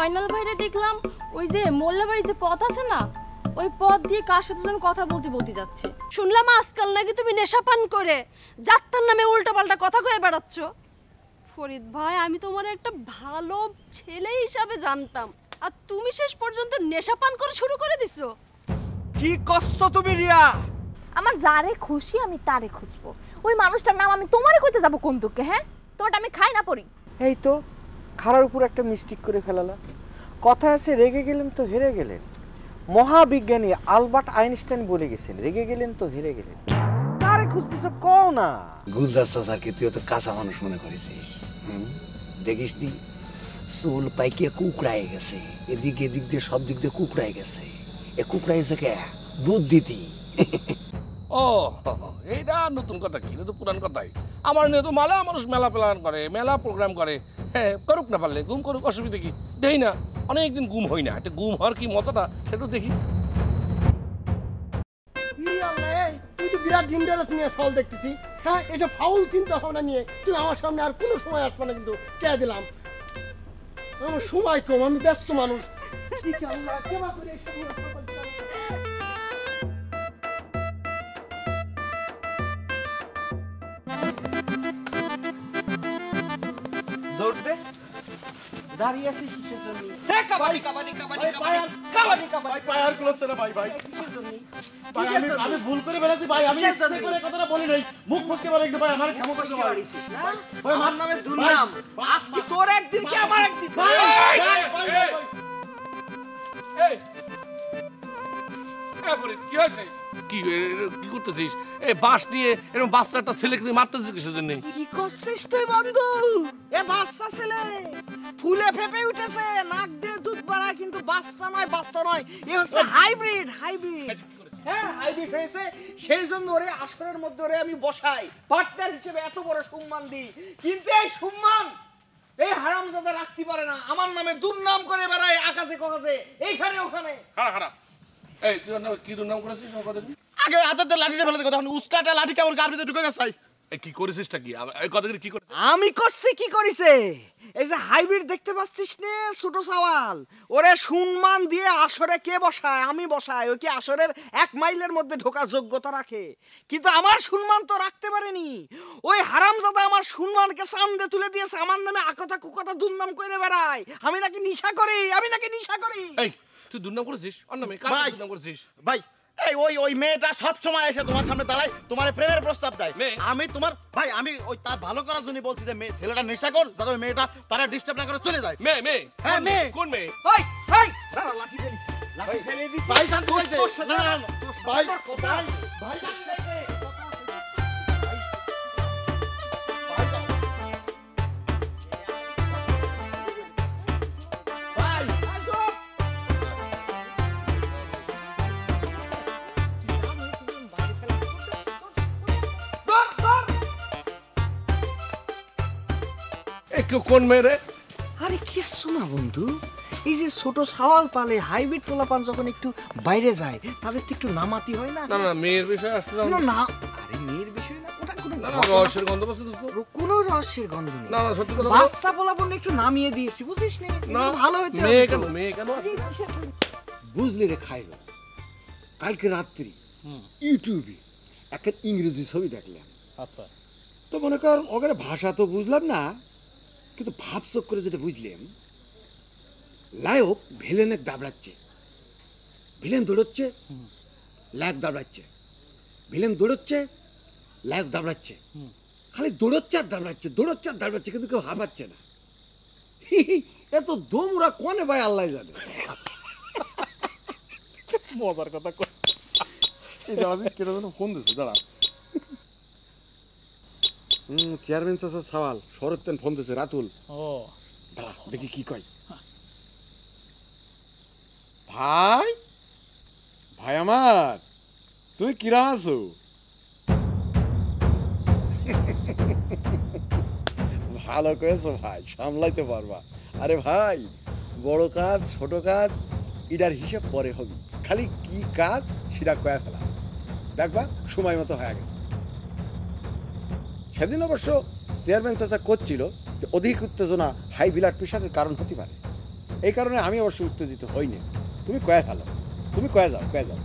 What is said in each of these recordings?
ময়নাল ভাইরে দেখলাম ওই যে মোল্লাবাড়ি যে পথ আছে না, ওই পথ দিয়ে কার সাথে যেন কথা বলতে বলতে যাচ্ছে। শুনলাম আজকাল নাকি তুমি নেশা পান করে যাত্রার নামে উল্টাপাল্টা কথা কয়ে বেড়াচ্ছ। ফরিদ ভাই, আমি তোমার একটা ভালো ছেলে হিসাবে জানতাম, আর তুমি শেষ পর্যন্ত নেশা পান করে শুরু করে দিছো। কি করছো তুমি রিয়া? আমার যারে খুশি আমি তারে খুঁজবো। ওই মানুষটার নাম আমি তোমারে কইতে যাব কোন দুঃখে? হ্যাঁ, তোরটা আমি খাই না পড়ি। এই তো খারার উপর একটা মিস্টেক করে ফেলালা। কথা আছে রেগে গেলেন তো হেরে গেলেন। মহাবিজ্ঞানী আলবার্ট আইনস্টাইন বলে গেছেন, রেগে গেলেন তো হেরে গেলেন। কারে খুঁজতেছো কও না? গুলজার চাচাকে তুই তো কাঁচা মানুষ মনে করেছিস। দেখিস নি চুল পাইকে কুকড়ায় গেছে, এদিক এদিক দিয়ে সব দিক দিয়ে কুকড়ায় গেছে। এ কুকড়ায় গেছে কে? দুধ দিতি। ও এইটা নতুন কথা কি, তো পুরান কথাই। আমার নিয়ে তো মেলা মানুষ মেলা প্ল্যান করে, মেলা প্রোগ্রাম করে। হ্যাঁ, করুক না, পারলে গুম করুক, অসুবিধা কি? দেখি না অনেকদিন গুম হই না, একটা গুম হওয়ার কি মজাটা সেটা দেখি। তুই তো বিরাট ডেঞ্জারাস নিয়ে সল দেখতেছি। হ্যাঁ, এটা ফাউল চিন্তা ভাবনা নিয়ে তুই আমার সামনে আর কোনো সময় আসবে না, কিন্তু কে দিলাম। আমার সময় কম, আমি ব্যস্ত মানুষ। দৌড় দে, দাঁড়িয়ে আছিস কিসের জন্য? আমি ভুল করে বেড়াচ্ছি ভাই, আমি ইচ্ছে করে কথাটা বলি নাই, মুখ ফসকে বেড়াচ্ছি ভাই। আমার ক্ষমা করে ভাই। আমার নামে দুর্নাম, আজকে তোর একদিন কি আমার একদিন। কি হয়েছে? কি কি করতেছিস? এই বাস নিয়ে এরকম বাচ্চা একটা ছেলেকে নিয়ে মারতেছিস কিসের জন্য? কি করছিস তুই বন্ধু? এ বাচ্চা ছেলে ফুলে ফেপে উঠেছে, নাক দিয়ে দুধ বাড়ায়, কিন্তু বাচ্চা নয়, বাচ্চা নয়, এ হচ্ছে হাইব্রিড। হাইব্রিড, হ্যাঁ হাইব্রিড হয়েছে। সেই জন্য ওরে আসরের মধ্যে ওরে আমি বসাই, পার্টনার হিসেবে এত বড় সম্মান দিই। কিন্তু এই সম্মান এই হারামজাদা রাখতে পারে না, আমার নামে দুর্নাম করে বেড়ায় আকাশে ককাশে, এইখানে ওখানে। খারাপ খারাপ। এই তুই কি দুর্নাম করেছিস? আগে হাতে লাঠিটা ফেলে দেখো, তখন উস্কাটা লাঠি কেমন গার ভিতরে ঢুকে যাচ্ছে। এই কি করেছিসটা কি? এই কথাগুলো কি করেছিস? আমি করছি কি করিছে? এই যে হাইব্রিড দেখতে পাচ্ছিস নে, ছোট সওয়াল, ওরে সম্মান দিয়ে আসরে কে বসায়? আমি বসাই। ওই কি আসরের 1 মাইলের মধ্যে ঢোকার যোগ্যতা রাখে, কিন্তু আমার সম্মান তো রাখতে পারেনি। ওই হারামজাদা আমার সম্মানকে চান্দে তুলে দিয়েছে, আমার নামে আকথা কুকথা দুর্নাম করে বেড়ায়। আমি নাকি নিশা করি, আমি নাকি নিশা করি। এই তুই দুর্নাম করেছিস? অন্য মেয়ে কার দুর্নাম করেছিস? ভাই এই ওই মেয়েটা সব সময় এসে তোমার সামনে দাঁড়ায়, তোমার প্রেমের প্রস্তাব দেয়। আমি তোমার ভাই, আমি ওই তার ভালো করার জন্য বলছি যে মেয়ে ছেলেটা নেশা কর, যাতে ওই মেয়েটা তারা ডিস্টার্ব না করে চলে যায়। মেয়ে হ্যাঁ মেয়ে। কোন মেয়ে? ভাই ভাই দাঁড়া, লাঠি ফেলিস, লাঠি ফেলে দিস ভাই। শান্ত হইছে না না ভাই, কোথায় ভাই কোন মেয়ে রে? আরে কিচ্ছু না বন্ধু, এই যে ছোট সাওয়াল পালে হাইব্রিড পোলাপান যখন একটু বাইরে যায়, তাদের তো একটু নামাতি হয় না? না না, মেয়ের বিষয় আসছে না। না আরে মেয়ের বিষয় না, ওটা কোনো রহস্যের গন্ধ পাচ্ছে দোস্ত। কোনো রহস্যের গন্ধ নেই। না না, সত্যি কথা, বাচ্চা পোলাপান একটু নামিয়ে দিয়েছি, বুঝিস না? ভালো হইতে মেয়ে কেন? মেয়ে কেন? বুঝলি রে খাইল, কালকে রাত্রি ইউটিউবে একটা ইংরেজি ছবি দেখলাম। আচ্ছা, তো মনে কর ওখানে ভাষা তো বুঝলাম না, কিন্তু ভাবচক করে যেটা বুঝলাম, লায়ক ভিলেনের দাবড়াচ্ছে, ভিলেন দৌড়চ্ছে, লায়ক দাবড়াচ্ছে, ভিলেন দৌড়চ্ছে, লায়ক দাবড়াচ্ছে, খালি দৌড়চ্ছে আর দাবড়াচ্ছে, দৌড়চ্ছে আর দাবড়াচ্ছে, কিন্তু কেউ হাঁপাচ্ছে না। এত দমরা কোনে ভাই আল্লাহ জানে। মজার কথা কই। এই দাদা কেটে যেন ফোন দিছে, দাঁড়া। চেয়ারম্যান চাচা সওয়াল শরৎতেন ফোন দিছে, রাতুল। ও দাঁড়া দেখি কি কয়। ভাই ভাই আমার, তুমি কিরা আছো? ভালো করেছো ভাই, সামলাইতে পারবা। আরে ভাই, বড় কাজ ছোট কাজ এটার হিসাব পরে হবে, খালি কি কাজ সেটা কয়া ফেলা, দেখবা সময় মতো হয়ে গেছে। সেদিন অবশ্য চেয়ারম্যান চাচা করছিল যে অধিক উত্তেজনা হাই ব্লাড প্রেশারের কারণ হতে পারে। এই কারণে আমি অবশ্য উত্তেজিত হইনি। তুমি কয়ে ফেলো, তুমি কয়ে যাও, কয়ে যাও।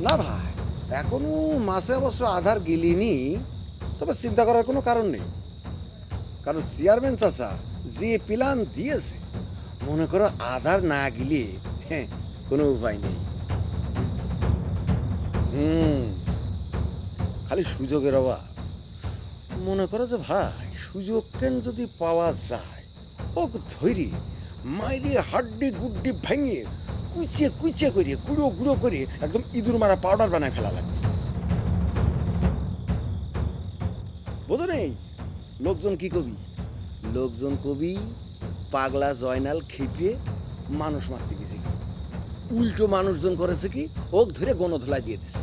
না ভাই, এখনো মাসে অবশ্য আধার গিলিনি, তবে চিন্তা করার কোনো কারণ নেই। কারণ চেয়ারম্যান চাচা যে প্ল্যান দিয়েছে, মনে করো আধার না গিলে কোনো উপায় নেই। খালি সুযোগের অভাব। মনে করো যে ভাই, সুযোগ কেন যদি পাওয়া যায়, ও ধৈরি মাইরে হাড্ডি গুড্ডি ভেঙে কুচিয়ে কুচিয়ে করে গুঁড়ো গুঁড়ো করে একদম ইঁদুর মারা পাউডার বানায় ফেলা লাগবে। বোঝো নেই? লোকজন কি কবি? লোকজন কবি পাগলা জয়নাল খেপিয়ে মানুষ মারতে গেছিল, উল্টো মানুষজন করেছে কি, ওক ধরে গণধোলায় দিয়ে দিছে।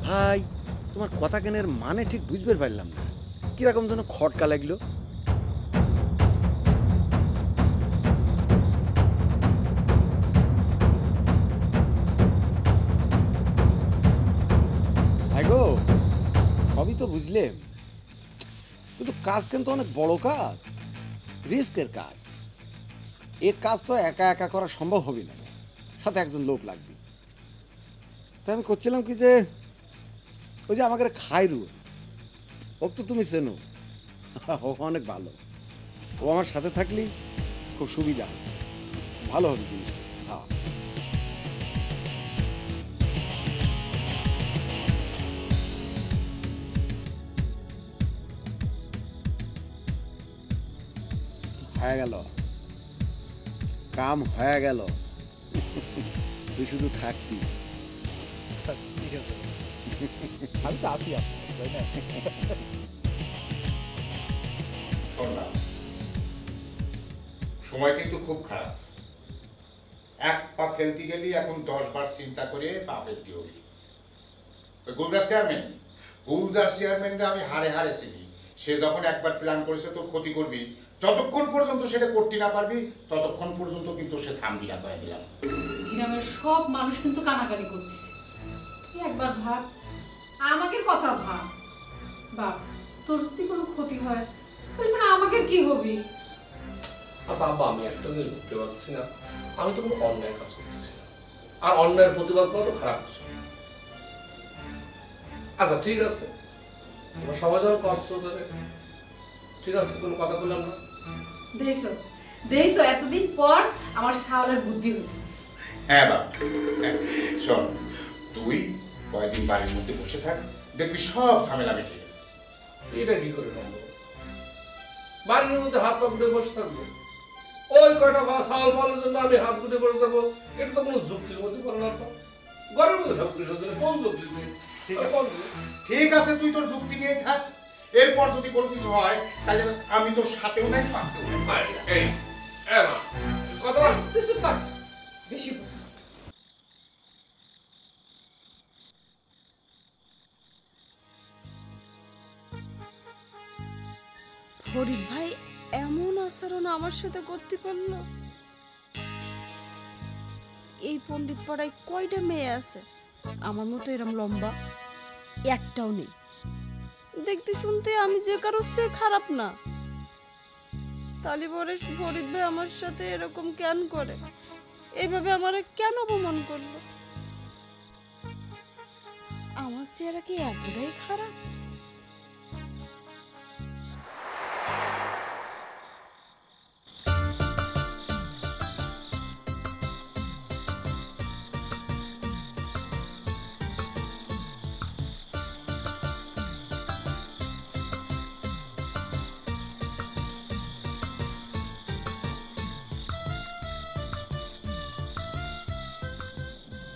ভাই, তোমার কথা কেনের মানে ঠিক বুঝতে পারলাম না, কিরকম যেন খটকা লাগলো। গো সবই তো বুঝলেন, কিন্তু কাজ কিন্তু অনেক বড় কাজ, রিস্কের কাজ। এ কাজ তো একা একা করা সম্ভব হবে না, সাথে একজন লোক লাগবে। তাই আমি করছিলাম কি যে, ওই যে আমাকে খায়রু, ও তো তুমি চেনো, ও অনেক ভালো। ও আমার সাথে থাকলেই খুব সুবিধা হবে, ভালো হবে জিনিসটা। হ্যাঁ, হয়ে গেল, কাম হয়ে গেল, তুই শুধু থাকবি। ঠিক আছে, আমি তো আছি আপনার, তাই না? শোন না, সময় কিন্তু খুব খারাপ। এক পা ফেলতে গেলি এখন 10 বার চিন্তা করে পা ফেলতে হবি। গুলজার চেয়ারম্যানরা আমি হারে হারে চিনি। সে যখন একবার প্ল্যান করেছে তোর ক্ষতি করবি, যতক্ষণ পর্যন্ত সেটা করতে না পারবি ততক্ষণ পর্যন্ত কিন্তু সে থামবি না, কয়ে দিলাম। গ্রামের সব মানুষ কিন্তু কানাকানি করতেছে, তুই একবার ভাব, আমাদের কথা ভাব। বাপ, তোর যদি কোনো ক্ষতি হয় তাহলে মানে আমাকে কি হবি? আচ্ছা আব্বা, আমি একটা জিনিস বুঝতে পারছি না, আমি তো কোনো অন্যায় কাজ করতেছি না, আর অন্যায়ের প্রতিবাদ করা তো খারাপ কিছু। আচ্ছা ঠিক আছে, আমরা সবাই যখন কষ্ট করে, ঠিক আছে, কোনো কথা বললাম না। দেখছো এতদিন পর আমার সাওয়ালের বুদ্ধি হয়েছে। হ্যাঁ বাবা, শোন, তুই কয়েকদিন বাড়ির মধ্যে বসে থাক, দেখবি সব ঝামেলা মিটে গেছে। এটা কি করে সম্ভব? বাড়ির মধ্যে হাত পা গুটে বসে থাকবো, ওই কয়টা সাওয়াল পাওয়ার জন্য আমি হাত গুটে বসে থাকবো? এটা তো কোনো যুক্তির মধ্যে পড়ে না। ঘরের মধ্যে থাকবো কোন যুক্তি? ঠিক আছে, তুই তোর যুক্তি নিয়ে থাক। এরপর যদি কোনো কিছু হয় তাহলে আমি তোর সাথেও নাই, পাশেও নাই। এই না কথা বল, তুই চুপ কর, বেশি বল। ফরিদ ভাই এমন আচরণ আমার সাথে করতে পারলো? এই পণ্ডিত পাড়ায় কয়টা মেয়ে আছে আমার মতো এরম লম্বা? একটাও নেই। দেখতে শুনতে আমি যে কারো সে খারাপ না, তাহলে পরে ফরিদ ভাই আমার সাথে এরকম কেন করে? এইভাবে আমারে কেন অপমান করলো? আমার চেহারা কি এতটাই খারাপ?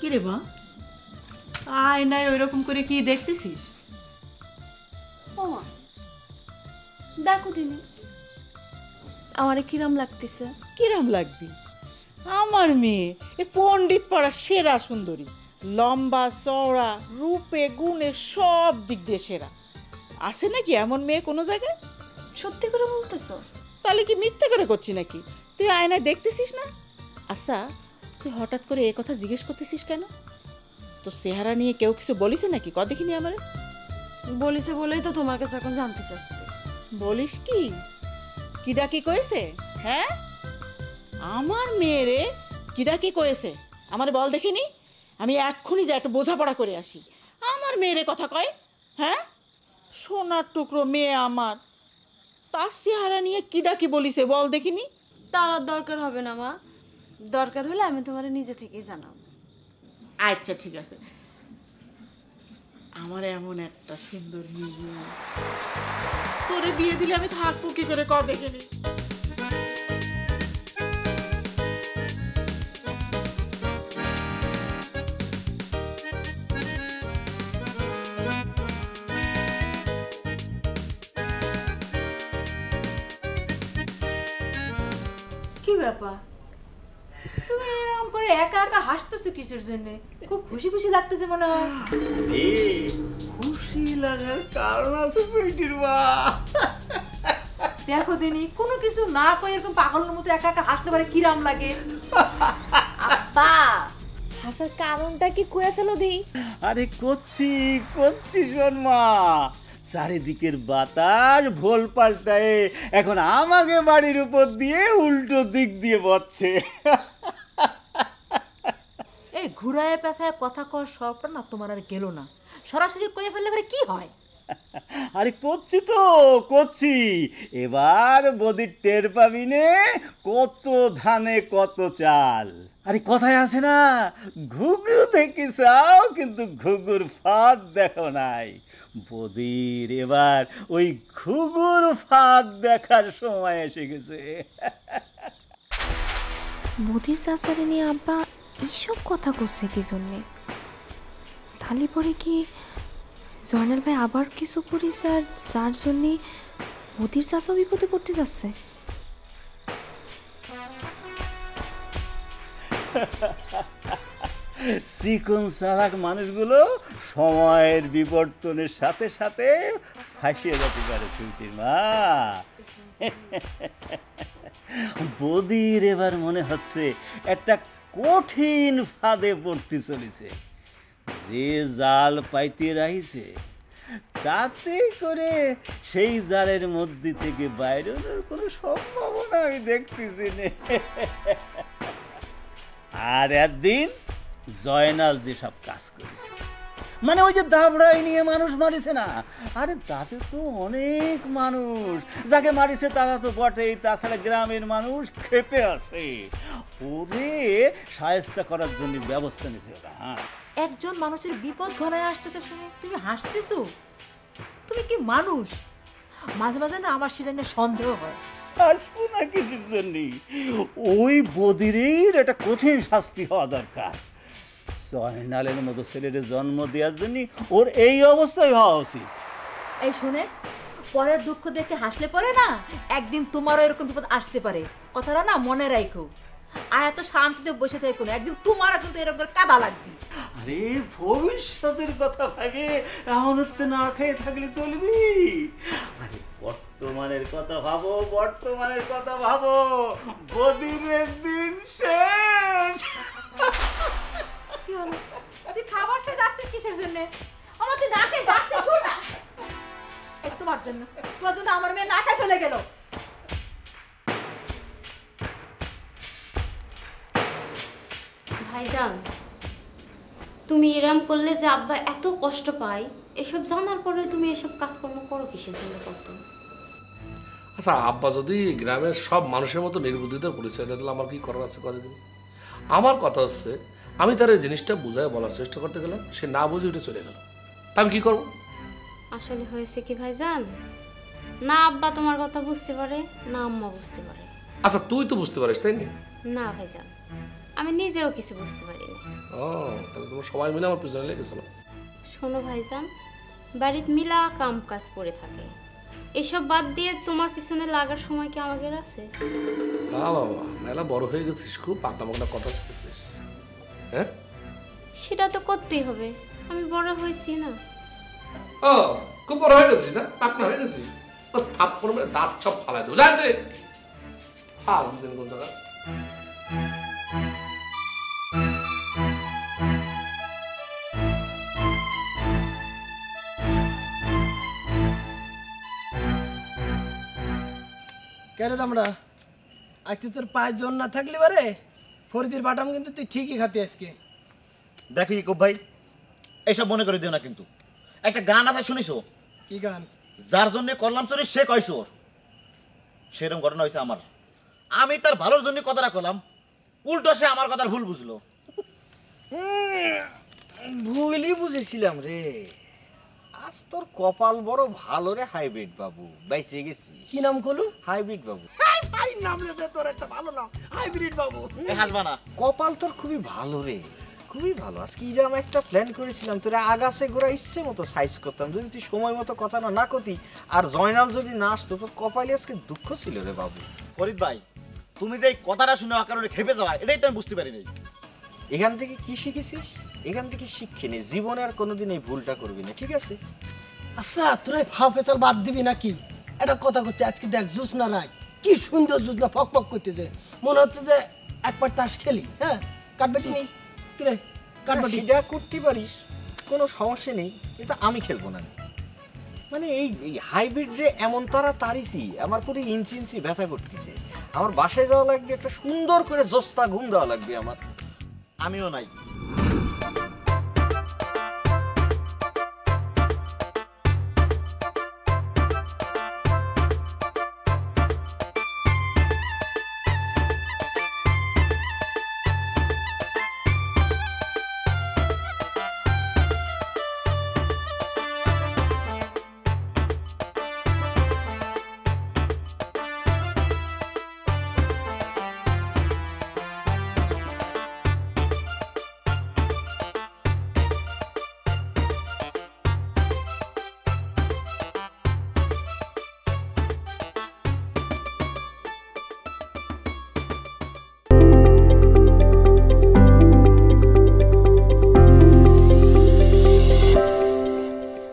কিরে মা, আয়নায় ওইরকম করে কি দেখতেছিস? ওমা দেখো দিনি, আমারে কিরম লাগতেছে? কিরম লাগবি? আমার মেয়ে এ পণ্ডিত পাড়া সেরা সুন্দরী, লম্বা চওড়া, রূপে গুণে সব দিক দিয়ে সেরা। আছে নাকি এমন মেয়ে কোনো জায়গায়? সত্যি করে বলতেছো? তাহলে কি মিথ্যে করে করছি নাকি? তুই আয়নায় দেখতেছিস না? আচ্ছা, তুই হঠাৎ করে এ কথা জিজ্ঞেস করতেছিস কেন? তোর চেহারা নিয়ে কেউ কিছু বলিস নাকি? ক দেখিনি আমারে। বলিছে বলেই তো তোমার কাছে এখন জানতে চাচ্ছি। বলিস কি? কিডা কি কয়েছে? হ্যাঁ, আমার মেয়েরে কিডা কি কয়েছে? আমার বল দেখিনি, আমি এক্ষুনি যে একটা বোঝাপড়া করে আসি। আমার মেয়েরে কথা কয়? হ্যাঁ, সোনার টুকরো মেয়ে আমার, তার চেহারা নিয়ে কিডা কি বলিছে বল দেখিনি? তার আর দরকার হবে না মা, দরকার হলে আমি তোমার নিজে থেকেই জানাবো। আচ্ছা ঠিক আছে। আমার এমন একটা সুন্দর মেয়ে, তোরে বিয়ে দিলে আমি থাকবো কি করে ক দেখিনি? কি ব্যাপার, তুমি এরকম করে একা একা হাসতেছো কিসের জন্য? খুব খুশি খুশি লাগতেছে মনে হয়। খুশি লাগার কারণ আছে সুইটির মা। দেখো দিনি কোনো কিছু না কই এরকম পাগলের মতো একা একা হাসতে পারে কিরাম লাগে। আব্বা, হাসার কারণটা কি কয়ে ফেলো দি? আরে করছি শোন মা, চারিদিকের বাতাস ভোল পাল্টায় এখন আমাকে বাড়ির উপর দিয়ে উল্টো দিক দিয়ে বচ্ছে। এই ঘুরায় পেঁচায় কথা কর সবটা না তোমার আর গেল না, সরাসরি করে ফেললে পরে কি হয়? আরে করছি এবার বদির টের পাবি নে কত ধানে কত চাল। আরে কথায় আছে না, ঘুঘু দেখি চাও কিন্তু ঘুঘুর ফাঁদ দেখো নাই। বদির এবার ওই ঘুঘুর ফাঁদ দেখার সময় এসে গেছে। বদির চাচারে নিয়ে আব্বা এইসব কথা করছে কি জন্যে? তাহলে পরে কি জয়নাল ভাই আবার কিছু করিস আর যার জন্যে বদির চাচাও বিপদে পড়তে যাচ্ছে? চিকন চালাক মানুষগুলো সময়ের বিবর্তনের সাথে সাথে ফাঁসিয়ে যেতে পারে সুইটির মা। বদির এবার মনে হচ্ছে একটা কঠিন ফাঁদে পড়তে চলেছে। যে জাল পাইতে রাইছে তাতে করে সেই জালের মধ্যে থেকে বাইরের কোনো সম্ভাবনা আমি দেখতেছি না। আর একদিন জয়নাল যেসব কাজ করেছে, মানে ওই যে দাবড়াই নিয়ে মানুষ মারিছে না, আরে তাতে তো অনেক মানুষ যাকে মারিছে তারা তো বটেই, তাছাড়া গ্রামের মানুষ ক্ষেপে আছে, ওরে সাহায্য করার জন্য ব্যবস্থা নিয়েছে ওরা। হ্যাঁ, একজন মানুষের বিপদ ঘনায় আসতেছে শুনে তুমি হাসতেছো? তুমি কি মানুষ? মাঝে মাঝে না আমার সেজন্য সন্দেহ হয়। আসবো না কিছুর জন্য, ওই বদিরের একটা কঠিন শাস্তি হওয়া দরকার। জয়নালের মতো ছেলের জন্ম দেওয়ার জন্য ওর এই অবস্থায় হওয়া উচিত। এই শুনে, পরের দুঃখ দেখে হাসলে পরে না একদিন তোমারও এরকম বিপদ আসতে পারে, কথাটা না মনে রাখো। আর এত শান্তিতে বসে থেকো না, একদিন তোমারও কিন্তু এরকম কাদা লাগবে। আরে ভবিষ্যতের কথা ভাবে এখন তো না খেয়ে থাকলে চলবি? আরে বর্তমানের কথা ভাবো, বদিনের দিন শেষ। কি হলো, তুই খাবার সে যাচ্ছিস কিসের জন্য? আমার তুই না খেয়ে যাচ্ছে শুন না, এই তোমার জন্য আমার মেয়ে না খেয়ে চলে গেল। ভাইজান, তুমি এরম করলে যে আব্বা এত কষ্ট পায়, এসব জানার পরে তুমি এসব কাজকর্ম করো কিসের জন্য করতো? আচ্ছা, আব্বা যদি গ্রামের সব মানুষের মতো নির্বুদ্ধিতার পরিচয় দেয় তাহলে আমার কি করার আছে করে দিন। আমার কথা হচ্ছে, আমি তার এই জিনিসটা বুঝায় বলার চেষ্টা করতে গেলাম, সে না বুঝে উঠে চলে গেল, তা আমি কি করবো? আসলে হয়েছে কি ভাইজান, না আব্বা তোমার কথা বুঝতে পারে, না আম্মা বুঝতে পারে। আচ্ছা, তুই তো বুঝতে পারিস তাই না? না ভাইজান, আমি নিজেও কিছু বুঝতে পারি না। ও, তাহলে তোমার সবাই মিলে আমার পিছনে লেগেছিল। শোনো ভাইজান, বাড়িতে মিলা কাম কাজ পড়ে থাকে, এসব বাদ দিয়ে তোমার পিছনে লাগার সময় কি আমাদের আছে? বাবা, মেলা বড় হয়ে গেছিস, খুব পাকনা পাকনা কথা শিখেছিস। হ্যাঁ, সেটা তো করতেই হবে, আমি বড় হয়েছি না। ও, খুব বড় হয়ে গেছিস না, পাকনা হয়ে গেছিস, থাপ্পড় মেরে দাঁত সব ফালাই দেবো জানতে। হ্যাঁ, কোন জায়গা কেরে দামড়া আজকে তোর পায়ের জোর না থাকলে বারে ফরিদের বাটাম কিন্তু তুই ঠিকই খাতি আজকে। দেখো ইকুব ভাই, এইসব মনে করে দিও না কিন্তু। একটা গান আছে শুনিছো? কি গান? যার জন্য করলাম চোরে সে কয় চোর। সেরকম ঘটনা হয়েছে আমার। আমি তার ভালোর জন্য কথাটা করলাম, উল্টো সে আমার কথার ভুল বুঝলো। ভুলই বুঝেছিলাম রে। আজ তোর কপাল বড় ভালো রে হাইব্রিড বাবু, বাইচে গেছি। কি নাম করলু? হাইব্রিড বাবু। ভাই নাম রে তোর একটা ভালো নাম, হাইব্রিড বাবু। হাসবা না। কপাল তোর খুবই ভালো রে, খুবই ভালো। আজকে যে আমি একটা প্ল্যান করেছিলাম তোরা আগাছে গোড়া ইচ্ছে মতো সাইজ করতাম, যদি তুই সময় মতো কথা না কতি আর জয়নাল যদি না আসতো তোর কপালে আজকে দুঃখ ছিল রে বাবু। ফরিদ ভাই, তুমি যে এই কথাটা শুনে কারণে খেপে যাওয়া, এটাই তো আমি বুঝতে পারি নাই। এখান থেকে কি শিখেছিস? এখান থেকে শিক্ষে নে, জীবনে আর কোনোদিন এই ভুলটা করবি না, ঠিক আছে? আচ্ছা তোরা ফাও ফেসাল বাদ দিবি নাকি? একটা কথা করছে, আজকে দেখ জুসনা রায় কি সুন্দর জুসনা ফক ফক করতেছে, মনে হচ্ছে যে একবার তাস খেলি। হ্যাঁ কাটবাটি নেই কি রে? কাটবাটি সেটা করতে পারিস, কোনো সমস্যা নেই, এটা আমি খেলবো না। মানে এই হাইব্রিড রে এমন তারা তাড়িছি, আমার পুরো ইঞ্চি ইঞ্চি ব্যথা করতেছে। আমার বাসায় যাওয়া লাগবে, একটা সুন্দর করে জস্তা ঘুম দেওয়া লাগবে আমার। আমিও নাই।